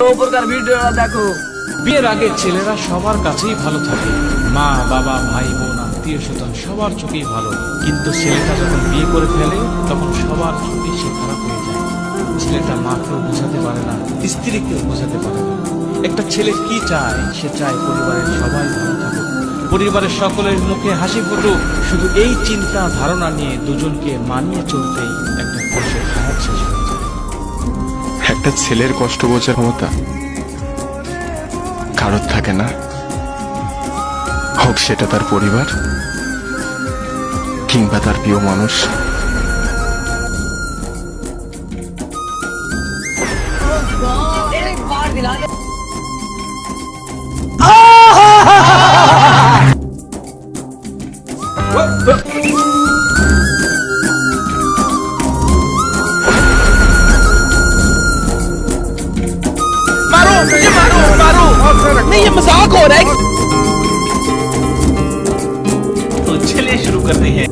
উপরকার ভিডিওটা দেখো। বিয়ের আগে ছেলেরা সবার কাছেই ভালো থাকে, মা বাবা ভাই বোন আত্মীয় স্বজন সবার চোখেই ভালো, কিন্তু ছেলেটা যখন বিয়ে করে ফেলে তখন সবার চোখেই সে খারাপ হয়ে যায়। ছেলেটা মাকেও বোঝাতে পারে না, স্ত্রীকেও বোঝাতে পারে না। একটা ছেলে কি চায়? সে চায় পরিবারের সবাই ভালো থাকুক, পরিবারের সকলের মুখে হাসি ফুটুক। শুধু এই চিন্তা ধারণা নিয়ে দুজনকে মানিয়ে চলতেই একটা পুরুষের হায়াত শেষ হয়ে যায়। একটা ছেলের কষ্ট বোঝার ক্ষমতা কারোর থাকে না, হোক সেটা তার পরিবার কিংবা তার প্রিয় মানুষ। मारो मुझे, मारो मारो, नहीं ये मजाक हो रहा है। तो चलिए शुरू करते हैं।